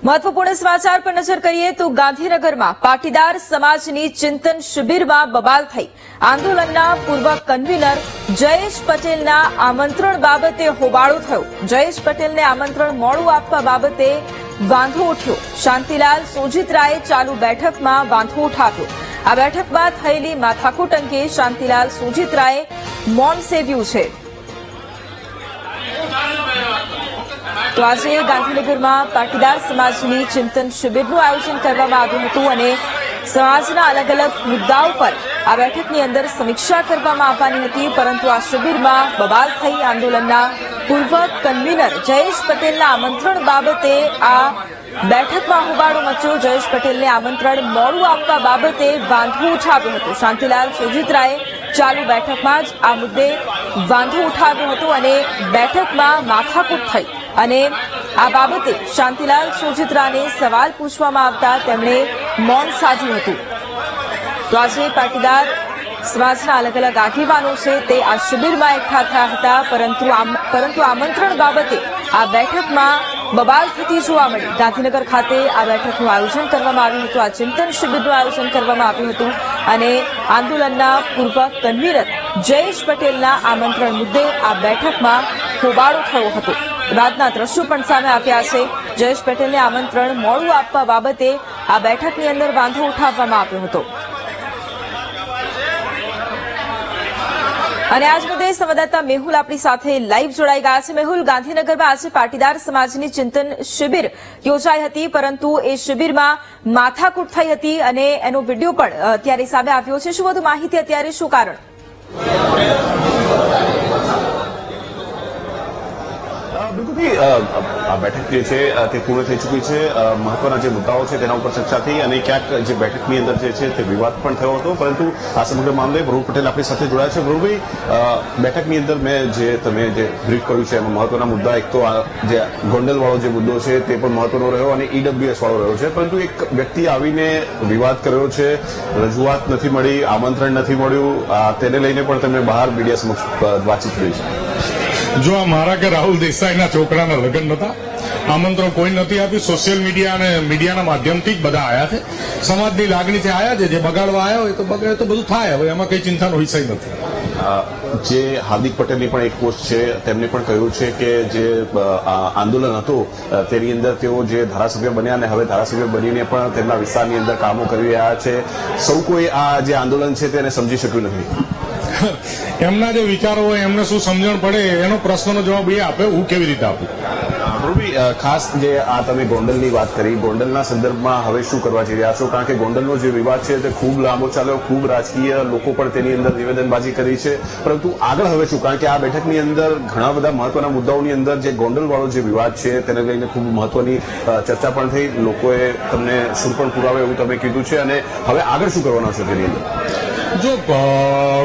મહત્વપૂર્ણ સમાચાર પર નજર કરીએ તો ગાંધીનગરમાં પાટીદાર સમાજની ચિંતન શિબિરમાં બબાલ થઈ આંદોલનના પૂર્વ કન્વીનર જયેશ પટેલના આમંત્રણ બાબતે હોબાળો થયો। જયેશ પટેલને આમંત્રણ મોડું આપવા બાબતે વાંધો ઉઠ્યો। શાંતિલાલ સોજીત્રાએ ચાલુ બેઠકમાં વાંધો ઉઠાવ્યો। આ બેઠકમાં થયેલી માથાકૂટ અંગે શાંતિલાલ સોજીત્રાએ મૌન સેવ્યું છે। તો આજે ગાંધીનગરમાં પાટીદાર સમાજની ચિંતન શિબિરનું આયોજન કરવામાં આવ્યું હતું અને સમાજના અલગ અલગ મુદ્દાઓ પર આ બેઠકની અંદર સમીક્ષા કરવામાં આવવાની હતી, પરંતુ આ શિબિરમાં બબાલ થઈ આંદોલનના પૂર્વ કન્વીનર જયેશ પટેલના આમંત્રણ બાબતે આ બેઠકમાં હોબાળો મચ્યો। જયેશ પટેલને આમંત્રણ મોડું આપવા બાબતે વાંધો ઉઠાવ્યો હતો। શાંતિલાલ સોજીત્રાએ ચાલુ બેઠકમાં જ આ મુદ્દે વાંધો ઉઠાવ્યો હતો અને બેઠકમાં માથાકૂટ થઈ અને આ બાબતે શાંતિલાલ સોજીત્રાને સવાલ પૂછવામાં આવતા તેમણે મૌન સાધ્યું હતું। તો આજે પાટીદાર સમાજના અલગ અલગ આગેવાનો છે તે આ શિબિરમાં એકઠા થયા હતા, પરંતુ આમંત્રણ બાબતે આ બેઠકમાં બબાલ થતી જોવા મળી। ગાંધીનગર ખાતે આ બેઠકનું આયોજન કરવામાં આવ્યું હતું, આ ચિંતન શિબિરનું આયોજન કરવામાં આવ્યું હતું અને આંદોલનના પૂર્વ કન્વીનર જયેશ પટેલના આમંત્રણ મુદ્દે આ બેઠકમાં હોબાળો થયો હતો। બાદના દ્રશ્યો પણ સામે આવ્યા છે। જયેશ પટેલને આમંત્રણ મોડું આપવા બાબતે આ બેઠકની અંદર વાંધો ઉઠાવવામાં આવ્યો હતો અને આજ મુદ્દે સંવાદદાતા મેહુલ આપણી સાથે લાઈવ જોડાઈ ગયા છે। મેહુલ, ગાંધીનગરમાં આજે પાટીદાર સમાજની ચિંતન શિબિર યોજાઈ હતી, પરંતુ એ શિબિરમાં માથાકૂટ થઈ હતી અને એનો વિડીયો પણ અત્યારે સામે આવ્યો છે। શું વધુ માહિતી અત્યારે, શું કારણ? આ બેઠક જે છે તે પૂર્ણ થઈ ચૂકી છે। મહત્વના જે મુદ્દાઓ છે તેના ઉપર ચર્ચા થઈ અને ક્યાંક જે બેઠકની અંદર જે છે તે વિવાદ પણ થયો હતો, પરંતુ આ સમગ્ર મામલે ધ્રુવ પટેલ આપણી સાથે જોડાયા છે। ધ્રુવભાઈ, બેઠકની અંદર મેં તમે જે બ્રીફ કર્યું છે એમાં મહત્વના મુદ્દા એક તો આ જે ગોંડલવાળો જે મુદ્દો છે તે પણ મહત્વનો રહ્યો અને ઈડબ્લ્યુએસ વાળો રહ્યો છે, પરંતુ એક વ્યક્તિ આવીને વિવાદ કર્યો છે, રજૂઆત નથી મળી, આમંત્રણ નથી મળ્યું, તેને લઈને પણ તમે બહાર મીડિયા સમક્ષ વાતચીત કરી છે। જો આ મારા કે રાહુલ દેસાઈના છોકરાના લગ્ન નતા, આમંત્રણ કોઈ નથી આપ્યું, સોશિયલ મીડિયા અને મીડિયાના માધ્યમથી જ બધા આવ્યા છે, સમાજની લાગણીથી આવ્યા છે, જે બગાડવા આવ્યા હોય તો બગાડે તો બધું થાય, હવે એમાં કઈ ચિંતાનો વિષય નથી। જે હાર્દિક પટેલની પણ એક પોસ્ટ છે, તેમને પણ કહ્યું છે કે જે આંદોલન હતું તેની અંદર તેઓ જે ધારાસભ્ય બન્યા અને હવે ધારાસભ્ય બનીને પણ તેમના વિસ્તારની અંદર કામો કરી રહ્યા છે, સૌ કોઈ આ જે આંદોલન છે તેને સમજી શક્યું નથી। એમના જે વિચારો હોય એમને શું સમજણ પડે એનો પ્રશ્નનો જવાબ એ આપે, હું કેવી રીતે આપું? ખાસ જે આ તમે ગોંડલની વાત કરી, ગોંડલના સંદર્ભમાં હવે શું કરવા જઈ રહ્યા છો? કારણ કે ગોંડલનો જે વિવાદ છે તે ખૂબ લાંબો ચાલ્યો, ખૂબ રાજકીય લોકો પણ તેની અંદર નિવેદનબાજી કરી છે, પરંતુ આગળ હવે શું? કારણ કે આ બેઠકની અંદર ઘણા બધા મહત્વના મુદ્દાઓની અંદર જે ગોંડલવાળો જે વિવાદ છે તેને લઈને ખૂબ મહત્વની ચર્ચા પણ થઈ, લોકોએ તમને શું પણ પુરાવે એવું તમે કીધું છે અને હવે આગળ શું કરવાના છો તેની અંદર? જો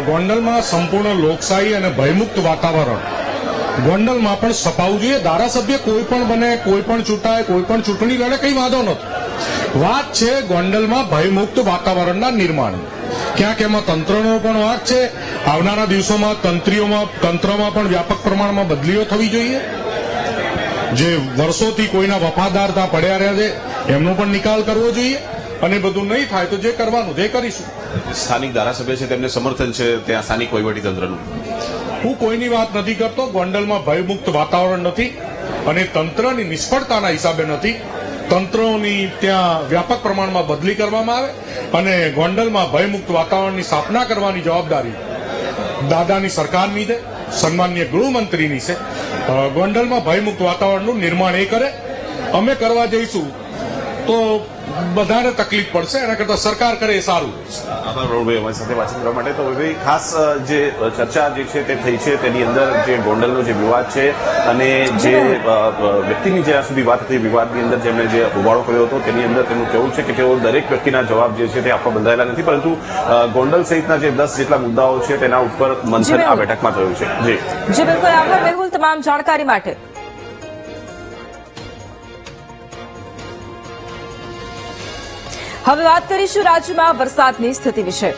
ગોંડલમાં સંપૂર્ણ લોકશાહી અને ભયમુક્ત વાતાવરણ ગોંડલમાં પણ સ્થપાવવું જોઈએ। ધારાસભ્ય કોઈ પણ બને, કોઈ પણ ચૂંટાય, કોઈ પણ ચૂંટણી લડે, કઈ વાંધો નથી, વાત છે ગોંડલમાં ભયમુક્ત વાતાવરણના નિર્માણ। ક્યાંક એમાં તંત્રનો પણ વાંક છે, આવનારા દિવસોમાં તંત્રમાં પણ વ્યાપક પ્રમાણમાં બદલીઓ થવી જોઈએ। જે વર્ષોથી કોઈના વફાદારતા પડ્યા રહ્યા છે એમનો પણ નિકાલ કરવો જોઈએ અને બધું નહીં થાય તો જે કરવાનું તે કરીશું। સ્થાનિક ધારાસભ્ય છે તેમને સમર્થન છે ત્યાં સ્થાનિક વહીવટીતંત્રનું? હું કોઈની વાત નથી કરતો, ગોંડલમાં ભયમુક્ત વાતાવરણ નથી અને તંત્રની નિષ્ફળતાના હિસાબે નથી, તંત્રોની ત્યાં વ્યાપક પ્રમાણમાં બદલી કરવામાં આવે અને ગોંડલમાં ભયમુક્ત વાતાવરણની સ્થાપના કરવાની જવાબદારી દાદાની સરકારની છે, સન્માનીય ગૃહમંત્રીની છે। ગોંડલમાં ભયમુક્ત વાતાવરણનું નિર્માણ એ કરે, અમે કરવા જઈશું તો બધાને તકલીફ પડશે, એના કરતા સરકાર કરે એ સારું। આભાર રણભાઈ અમારી સાથે વાતચીત કરવા માટે। તો ભાઈ, ખાસ જે ચર્ચા જે છે તે થઈ છે તેની અંદર જે ગોંડલનો જે વિવાદ છે અને જે વ્યક્તિની જ્યાં સુધી વાત હતી વિવાદની અંદર જેમણે જે હોબાળો કર્યો હતો તેની અંદર તેમનું કહેવું છે કે તેઓ દરેક વ્યક્તિના જવાબ જે છે તે આપવા બંધાયેલા નથી, પરંતુ ગોંડલ સહિતના જે 10 જેટલા મુદ્દાઓ છે તેના ઉપર મંથન આ બેઠકમાં થયું છે। જી બિલકુલ, આભાર મેહુલ તમામ જાણકારી માટે। હવે વાત કરીશું રાજ્યમાં વરસાદની સ્થિતિ વિશે।